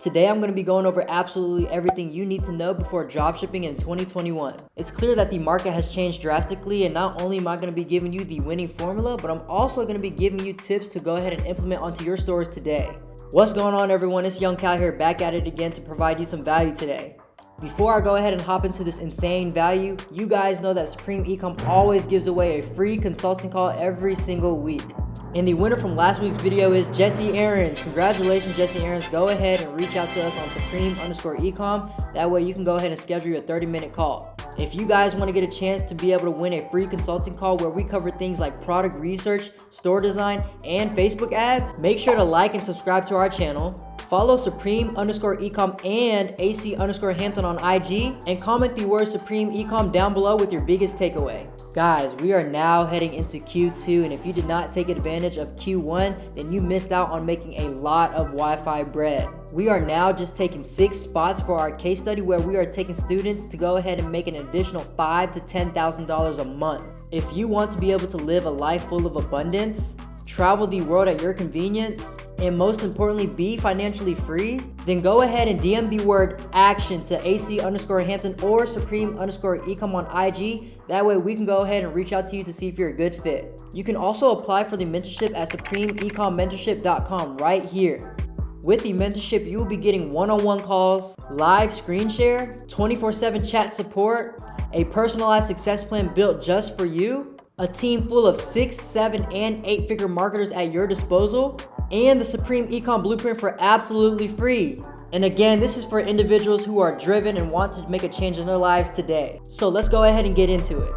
Today I'm going to be going over absolutely everything you need to know before dropshipping in 2021. It's clear that the market has changed drastically, and not only am I going to be giving you the winning formula, but I'm also going to be giving you tips to go ahead and implement onto your stores today. What's going on, everyone? It's Young Cal here, back at it again to provide you some value today. Before I go ahead and hop into this insane value, you guys know that Supreme Ecom always gives away a free consulting call every single week. And the winner from last week's video is Jesse Aarons. Congratulations, Jesse Aarons. Go ahead and reach out to us on Supreme_Ecom. That way you can go ahead and schedule your 30-minute call. If you guys want to get a chance to be able to win a free consulting call where we cover things like product research, store design, and Facebook ads, make sure to like and subscribe to our channel. Follow Supreme_Ecom and AC_Hampton on IG, and comment the word Supreme Ecom down below with your biggest takeaway. Guys, we are now heading into Q2, and if you did not take advantage of Q1, then you missed out on making a lot of Wi-Fi bread. We are now just taking 6 spots for our case study where we are taking students to go ahead and make an additional $5,000 to $10,000 a month. If you want to be able to live a life full of abundance, travel the world at your convenience, and most importantly, be financially free, then go ahead and DM the word action to AC_Hampton or Supreme_Ecom on IG. That way we can go ahead and reach out to you to see if you're a good fit. You can also apply for the mentorship at SupremeEcomMentorship.com right here. With the mentorship, you will be getting one-on-one calls, live screen share, 24/7 chat support, a personalized success plan built just for you, a team full of 6, 7, and 8-figure marketers at your disposal, and the Supreme Ecom Blueprint for absolutely free. And again, this is for individuals who are driven and want to make a change in their lives today. So let's go ahead and get into it.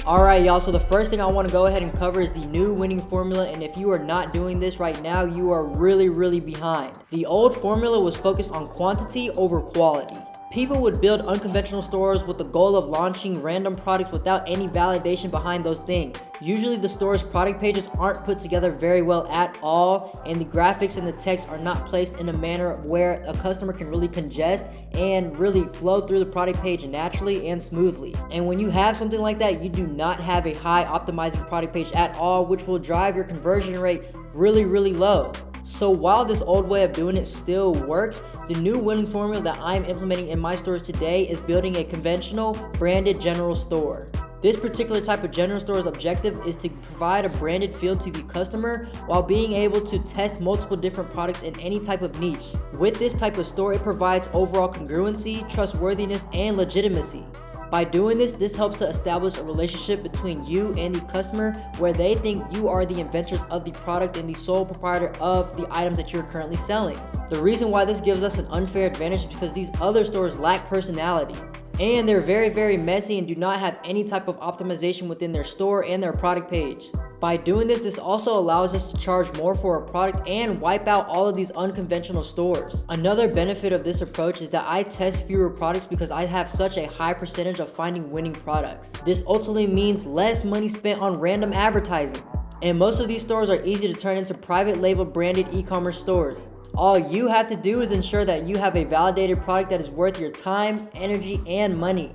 Alright y'all, so the first thing I want to go ahead and cover is the new winning formula, and if you are not doing this right now, you are really behind. The old formula was focused on quantity over quality. People would build unconventional stores with the goal of launching random products without any validation behind those things. Usually the store's product pages aren't put together very well at all, and the graphics and the text are not placed in a manner where a customer can really congest and really flow through the product page naturally and smoothly. And when you have something like that, you do not have a high optimizing product page at all, which will drive your conversion rate really low. So while this old way of doing it still works, the new winning formula that I'm implementing in my stores today is building a conventional branded general store. This particular type of general store's objective is to provide a branded feel to the customer while being able to test multiple different products in any type of niche. With this type of store, it provides overall congruency, trustworthiness, and legitimacy. By doing this helps to establish a relationship between you and the customer where they think you are the inventors of the product and the sole proprietor of the items that you're currently selling. The reason why this gives us an unfair advantage is because these other stores lack personality. And they're very messy and do not have any type of optimization within their store and their product page. By doing this also allows us to charge more for a product and wipe out all of these unconventional stores. Another benefit of this approach is that I test fewer products because I have such a high percentage of finding winning products. This ultimately means less money spent on random advertising. And most of these stores are easy to turn into private label branded e-commerce stores. All you have to do is ensure that you have a validated product that is worth your time, energy, and money.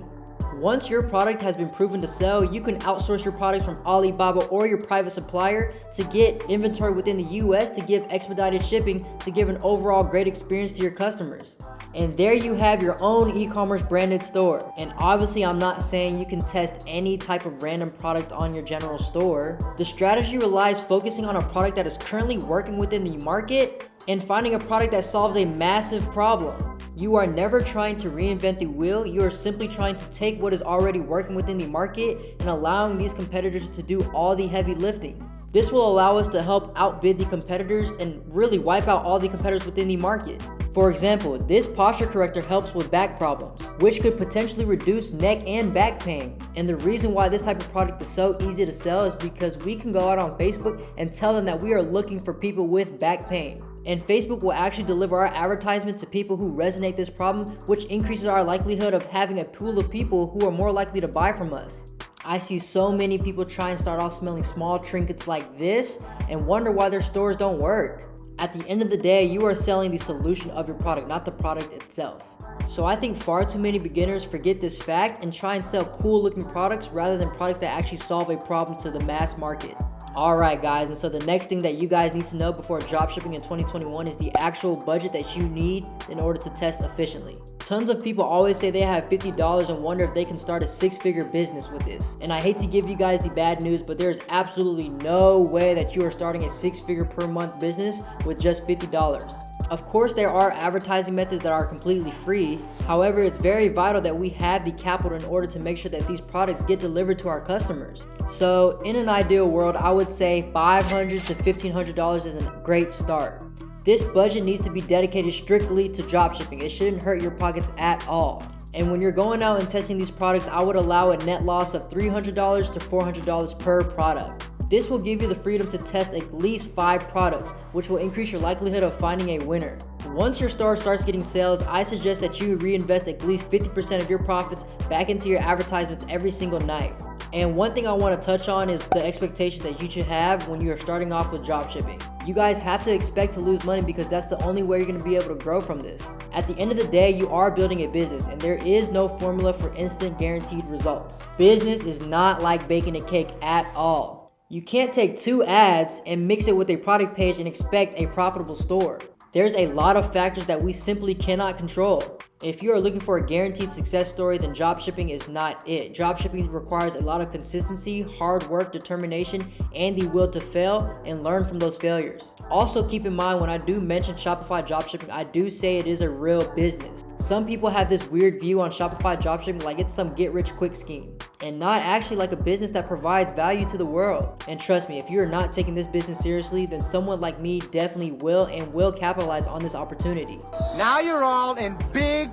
Once your product has been proven to sell, you can outsource your products from Alibaba or your private supplier to get inventory within the US to give expedited shipping to give an overall great experience to your customers. And there you have your own e-commerce branded store. And obviously I'm not saying you can test any type of random product on your general store. The strategy relies focusing on a product that is currently working within the market and finding a product that solves a massive problem. You are never trying to reinvent the wheel, you are simply trying to take what is already working within the market and allowing these competitors to do all the heavy lifting. This will allow us to help outbid the competitors and really wipe out all the competitors within the market. For example, this posture corrector helps with back problems, which could potentially reduce neck and back pain. And the reason why this type of product is so easy to sell is because we can go out on Facebook and tell them that we are looking for people with back pain. And Facebook will actually deliver our advertisement to people who resonate this problem, which increases our likelihood of having a pool of people who are more likely to buy from us. I see so many people try and start off smelling small trinkets like this and wonder why their stores don't work. At the end of the day, you are selling the solution of your product, not the product itself. So I think far too many beginners forget this fact and try and sell cool looking products rather than products that actually solve a problem to the mass market. Alright guys, and so the next thing that you guys need to know before dropshipping in 2021 is the actual budget that you need in order to test efficiently. Tons of people always say they have $50 and wonder if they can start a 6-figure business with this. And I hate to give you guys the bad news, but there's absolutely no way that you are starting a 6-figure per month business with just $50. Of course, there are advertising methods that are completely free. However, it's very vital that we have the capital in order to make sure that these products get delivered to our customers. So in an ideal world, I would say $500 to $1,500 is a great start. This budget needs to be dedicated strictly to dropshipping. It shouldn't hurt your pockets at all. And when you're going out and testing these products, I would allow a net loss of $300 to $400 per product. This will give you the freedom to test at least 5 products, which will increase your likelihood of finding a winner. Once your store starts getting sales, I suggest that you reinvest at least 50% of your profits back into your advertisements every single night. And one thing I want to touch on is the expectations that you should have when you are starting off with dropshipping. You guys have to expect to lose money because that's the only way you're going to be able to grow from this. At the end of the day, you are building a business and there is no formula for instant guaranteed results. Business is not like baking a cake at all. You can't take 2 ads and mix it with a product page and expect a profitable store. There's a lot of factors that we simply cannot control. If you are looking for a guaranteed success story, then dropshipping is not it. Dropshipping requires a lot of consistency, hard work, determination, and the will to fail and learn from those failures. Also keep in mind when I do mention Shopify dropshipping, I do say it is a real business. Some people have this weird view on Shopify dropshipping like it's some get-rich-quick scheme, and not actually like a business that provides value to the world. And trust me, if you're not taking this business seriously, then someone like me definitely will and will capitalize on this opportunity. Now you're all in big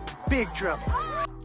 trouble.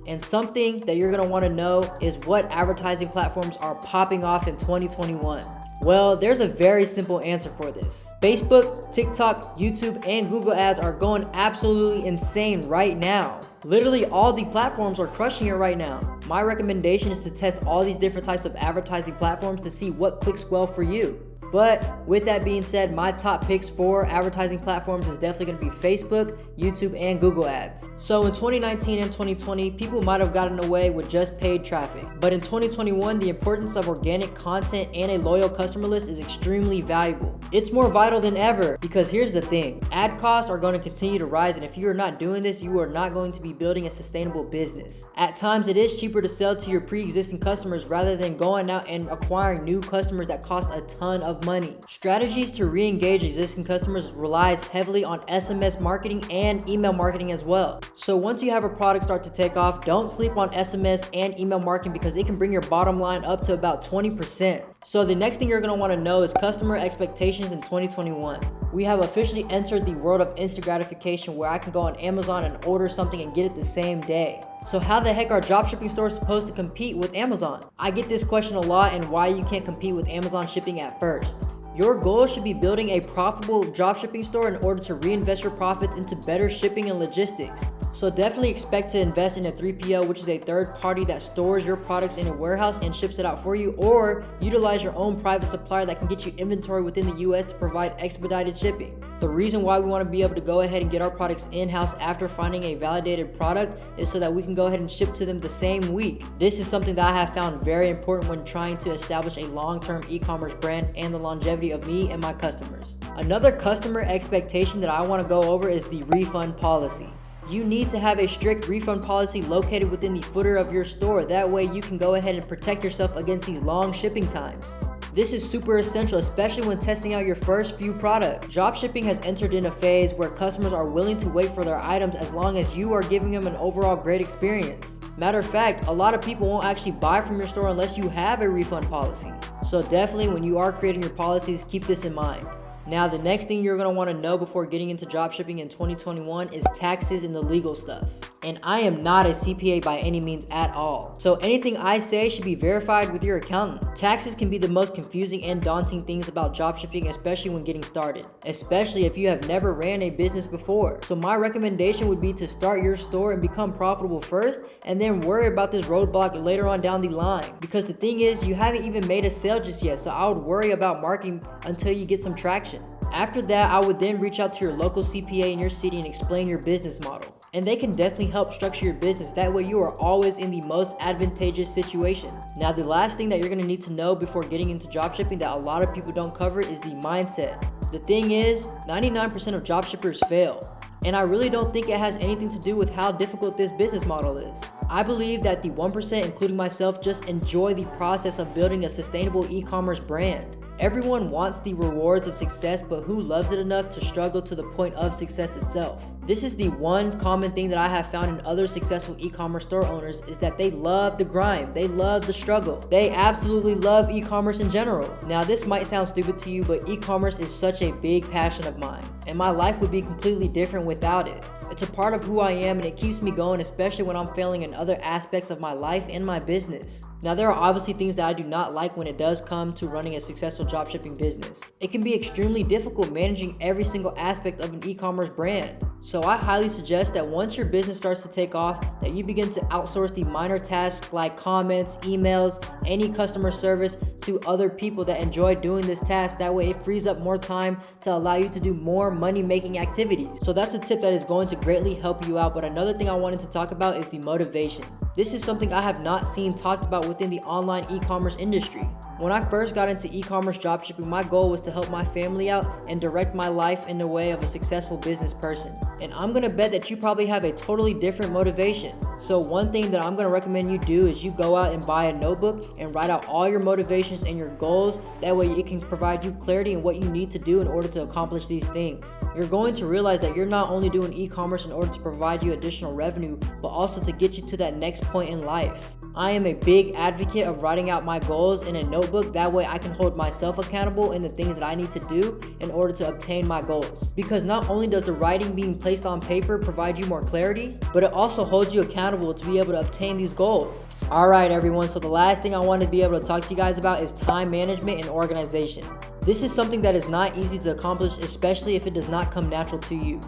And something that you're gonna wanna know is what advertising platforms are popping off in 2021. Well, there's a very simple answer for this. Facebook, TikTok, YouTube, and Google ads are going absolutely insane right now. Literally all the platforms are crushing it right now. My recommendation is to test all these different types of advertising platforms to see what clicks well for you. But with that being said, my top picks for advertising platforms is definitely going to be Facebook, YouTube, and Google ads. So in 2019 and 2020, people might have gotten away with just paid traffic. But in 2021, the importance of organic content and a loyal customer list is extremely valuable. It's more vital than ever because here's the thing. Ad costs are going to continue to rise, and if you are not doing this, you are not going to be building a sustainable business. At times, it is cheaper to sell to your pre-existing customers rather than going out and acquiring new customers that cost a ton of money. Strategies to re-engage existing customers relies heavily on SMS marketing and email marketing as well. So once you have a product start to take off, don't sleep on SMS and email marketing because it can bring your bottom line up to about 20%. So the next thing you're going to want to know is customer expectations in 2021. We have officially entered the world of instant gratification where I can go on Amazon and order something and get it the same day. So how the heck are dropshipping stores supposed to compete with Amazon? I get this question a lot, and why you can't compete with Amazon shipping at first. Your goal should be building a profitable dropshipping store in order to reinvest your profits into better shipping and logistics. So definitely expect to invest in a 3PL, which is a third party that stores your products in a warehouse and ships it out for you, or utilize your own private supplier that can get you inventory within the US to provide expedited shipping. The reason why we want to be able to go ahead and get our products in-house after finding a validated product is so that we can go ahead and ship to them the same week. This is something that I have found very important when trying to establish a long-term e-commerce brand and the longevity of me and my customers. Another customer expectation that I want to go over is the refund policy. You need to have a strict refund policy located within the footer of your store. That way you can go ahead and protect yourself against these long shipping times. This is super essential, especially when testing out your first few products. Dropshipping has entered in a phase where customers are willing to wait for their items as long as you are giving them an overall great experience. Matter of fact, a lot of people won't actually buy from your store unless you have a refund policy. So definitely when you are creating your policies, keep this in mind. Now, the next thing you're going to want to know before getting into dropshipping in 2021 is taxes and the legal stuff. And I am not a CPA by any means at all. So anything I say should be verified with your accountant. Taxes can be the most confusing and daunting things about dropshipping, especially when getting started. Especially if you have never ran a business before. So my recommendation would be to start your store and become profitable first, and then worry about this roadblock later on down the line. Because the thing is, you haven't even made a sale just yet, so I would worry about marketing until you get some traction. After that, I would then reach out to your local CPA in your city and explain your business model. And they can definitely help structure your business. That way you are always in the most advantageous situation. Now, the last thing that you're gonna need to know before getting into dropshipping that a lot of people don't cover is the mindset. The thing is, 99% of dropshippers fail. And I really don't think it has anything to do with how difficult this business model is. I believe that the 1%, including myself, just enjoy the process of building a sustainable e-commerce brand. Everyone wants the rewards of success, but who loves it enough to struggle to the point of success itself? This is the one common thing that I have found in other successful e-commerce store owners is that they love the grind, they love the struggle. They absolutely love e-commerce in general. Now, this might sound stupid to you, but e-commerce is such a big passion of mine, and my life would be completely different without it. It's a part of who I am, and it keeps me going, especially when I'm failing in other aspects of my life and my business. Now, there are obviously things that I do not like when it does come to running a successful dropshipping business. It can be extremely difficult managing every single aspect of an e-commerce brand. So I highly suggest that once your business starts to take off, that you begin to outsource the minor tasks like comments, emails, any customer service to other people that enjoy doing this task. That way it frees up more time to allow you to do more money-making activities. So that's a tip that is going to greatly help you out. But another thing I wanted to talk about is the motivation. This is something I have not seen talked about within the online e-commerce industry. When I first got into e-commerce dropshipping, my goal was to help my family out and direct my life in the way of a successful business person. And I'm gonna bet that you probably have a totally different motivation. So one thing that I'm gonna recommend you do is you go out and buy a notebook and write out all your motivations and your goals. That way it can provide you clarity in what you need to do in order to accomplish these things. You're going to realize that you're not only doing e-commerce in order to provide you additional revenue, but also to get you to that next point in life. I am a big advocate of writing out my goals in a notebook. That way I can hold myself accountable in the things that I need to do in order to obtain my goals. Because not only does the writing being placed on paper provide you more clarity, but it also holds you accountable to be able to obtain these goals. Alright everyone, so the last thing I want to be able to talk to you guys about is time management and organization. This is something that is not easy to accomplish, especially if it does not come natural to you.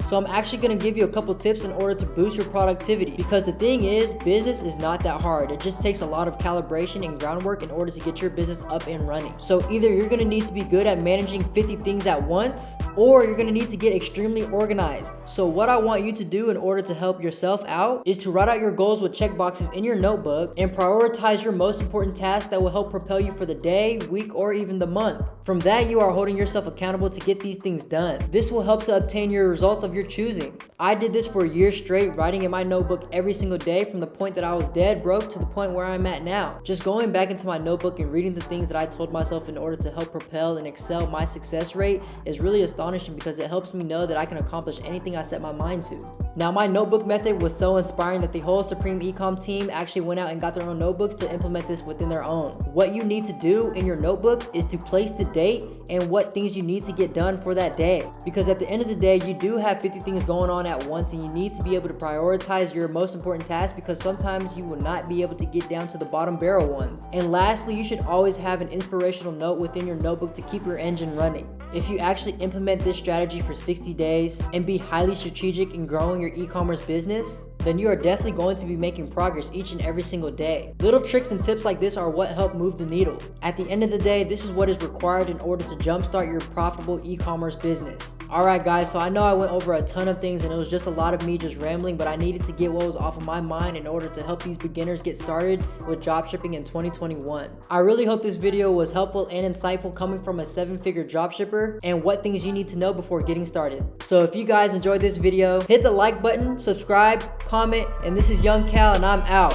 So I'm actually going to give you a couple tips in order to boost your productivity, because the thing is, business is not that hard. It just takes a lot of calibration and groundwork in order to get your business up and running. So either you're going to need to be good at managing 50 things at once, or you're going to need to get extremely organized. So what I want you to do in order to help yourself out is to write out your goals with checkboxes in your notebook and prioritize your most important tasks that will help propel you for the day, week, or even the month. From that, you are holding yourself accountable to get these things done. This will help to obtain your results of your choosing. I did this for a year straight, writing in my notebook every single day from the point that I was dead broke to the point where I'm at now. Just going back into my notebook and reading the things that I told myself in order to help propel and excel my success rate is really astonishing, because it helps me know that I can accomplish anything I set my mind to. Now, my notebook method was so inspiring that the whole Supreme Ecom team actually went out and got their own notebooks to implement this within their own. What you need to do in your notebook is to place the date and what things you need to get done for that day. Because at the end of the day, you do have 50 things going on at once, and you need to be able to prioritize your most important tasks, because sometimes you will not be able to get down to the bottom barrel ones. And lastly, you should always have an inspirational note within your notebook to keep your engine running. If you actually implement this strategy for 60 days and be highly strategic in growing your e-commerce business, then you are definitely going to be making progress each and every single day. Little tricks and tips like this are what help move the needle. At the end of the day, this is what is required in order to jumpstart your profitable e-commerce business. Alright guys, so I know I went over a ton of things and it was just a lot of me just rambling, but I needed to get what was off of my mind in order to help these beginners get started with dropshipping in 2021. I really hope this video was helpful and insightful, coming from a 7-figure dropshipper, and what things you need to know before getting started. So if you guys enjoyed this video, hit the like button, subscribe, comment, and this is Young Cal, and I'm out.